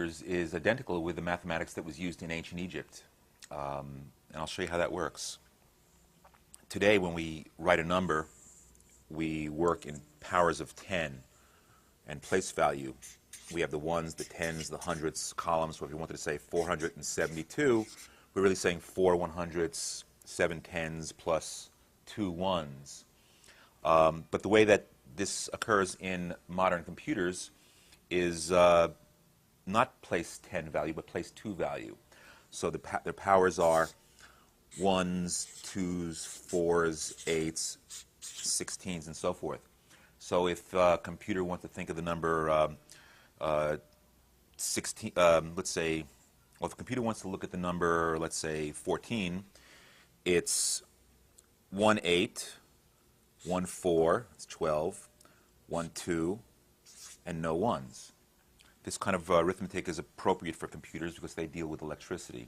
is identical with the mathematics that was used in ancient Egypt. And I'll show you how that works. Today, when we write a number, we work in powers of 10 and place value. We have the ones, the tens, the hundreds columns. So if you wanted to say 472, we're really saying 4 100ths, 7 tens, plus 2 ones. But the way that this occurs in modern computers is not place 10 value, but place 2 value. So their powers are 1s, 2s, 4s, 8s, 16s, and so forth. So if a computer wants to think of the number 16, let's say, well, if a computer wants to look at the number, let's say 14, it's 1 8, 1 4, it's 12, 1 2, and no ones. This kind of arithmetic is appropriate for computers because they deal with electricity,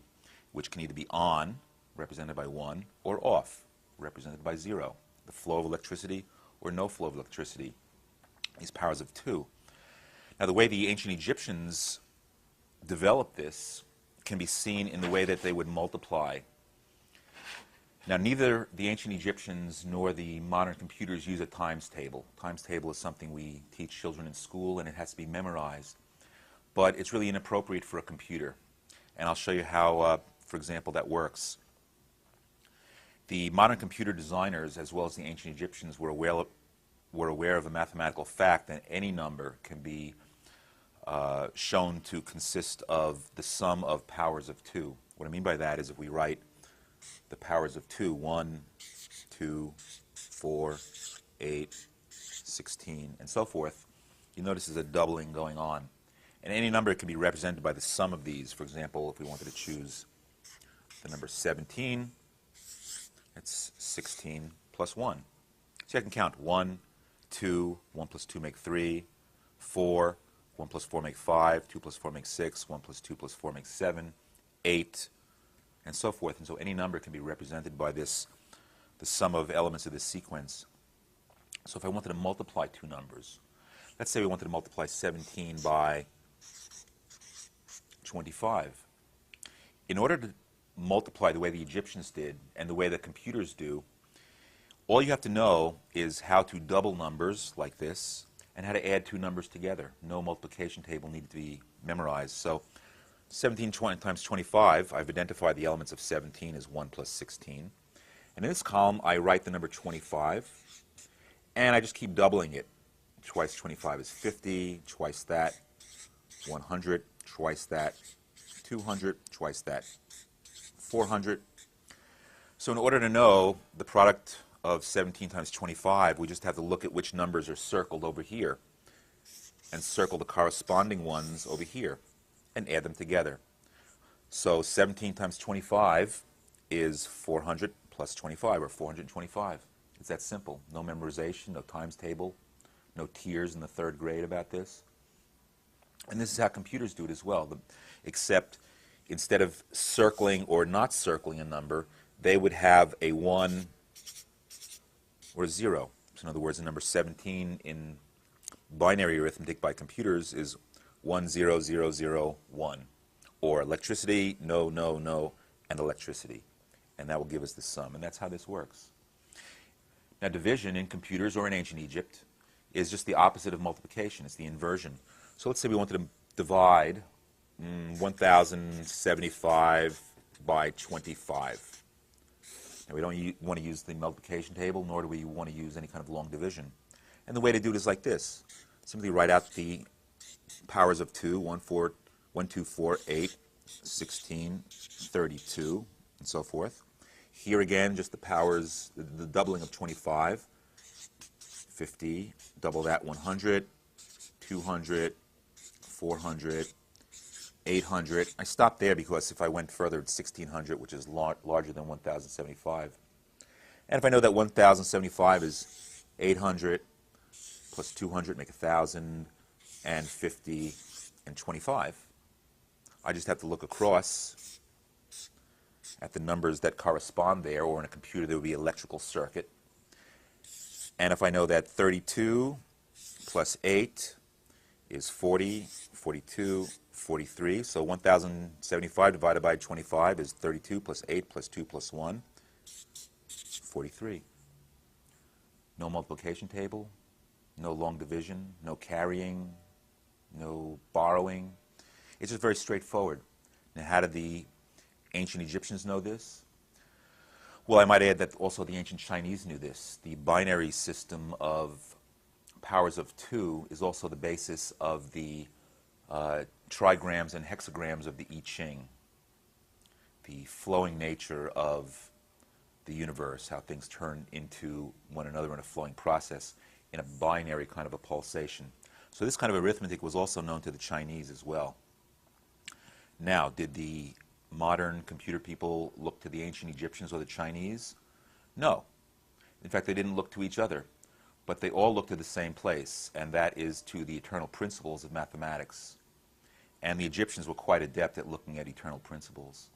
which can either be on, represented by 1, or off, represented by 0. The flow of electricity or no flow of electricity, these powers of 2. Now, the way the ancient Egyptians developed this can be seen in the way that they would multiply. Now, neither the ancient Egyptians nor the modern computers use a times table. Times table is something we teach children in school, and it has to be memorized. But it's really inappropriate for a computer. And I'll show you how, for example, that works. The modern computer designers, as well as the ancient Egyptians, were aware of a mathematical fact that any number can be shown to consist of the sum of powers of 2. What I mean by that is if we write the powers of 2, 1, 2, 4, 8, 16, and so forth, you notice there's a doubling going on. And any number can be represented by the sum of these. For example, if we wanted to choose the number 17, it's 16 plus 1. So I can count 1, 2, 1 plus 2 make 3, 4, 1 plus 4 make 5, 2 plus 4 make 6, 1 plus 2 plus 4 make 7, 8, and so forth. And so any number can be represented by this, the sum of elements of this sequence. So if I wanted to multiply two numbers, let's say we wanted to multiply 17 by 25. In order to multiply the way the Egyptians did and the way that computers do, all you have to know is how to double numbers like this and how to add two numbers together. No multiplication table needed to be memorized. So 17 times 25, I've identified the elements of 17 as 1 plus 16. And in this column, I write the number 25, and I just keep doubling it. Twice 25 is 50, twice that, 100, twice that, 200, twice that, 400. So in order to know the product of 17 times 25, we just have to look at which numbers are circled over here and circle the corresponding ones over here and add them together. So 17 times 25 is 400 plus 25, or 425. It's that simple. No memorization, no times table, no tears in the third grade about this. And this is how computers do it as well, except instead of circling or not circling a number, they would have a 1 or a 0. So in other words, the number 17 in binary arithmetic by computers is 10001, or electricity, no, no, no, and electricity. And that will give us the sum. And that's how this works. Now, division in computers or in ancient Egypt is just the opposite of multiplication. It's the inversion. So let's say we wanted to divide 1075 by 25. Now, we don't want to use the multiplication table, nor do we want to use any kind of long division. And the way to do it is like this. Simply write out the powers of 2, 1, 2, 4, 8, 16, 32, and so forth. Here again, just the powers, the doubling of 25, 50, double that, 100, 200, 400, 800. I stopped there because if I went further, it's 1600, which is larger than 1075. And if I know that 1075 is 800 plus 200 make 1000, and 50 and 25, I just have to look across at the numbers that correspond there, or in a computer there would be electrical circuit. And if I know that 32 plus 8 is 40, 42, 43. So 1,075 divided by 25 is 32 plus 8 plus 2 plus 1, 43. No multiplication table, no long division, no carrying, no borrowing. It's just very straightforward. Now, how did the ancient Egyptians know this? Well, I might add that also the ancient Chinese knew this. The binary system of powers of 2 is also the basis of the trigrams and hexagrams of the I Ching. The flowing nature of the universe, how things turn into one another in a flowing process in a binary kind of a pulsation. So this kind of arithmetic was also known to the Chinese as well. Now, did the modern computer people look to the ancient Egyptians or the Chinese? No. In fact, they didn't look to each other, but they all looked to the same place, and that is to the eternal principles of mathematics. And the Egyptians were quite adept at looking at eternal principles.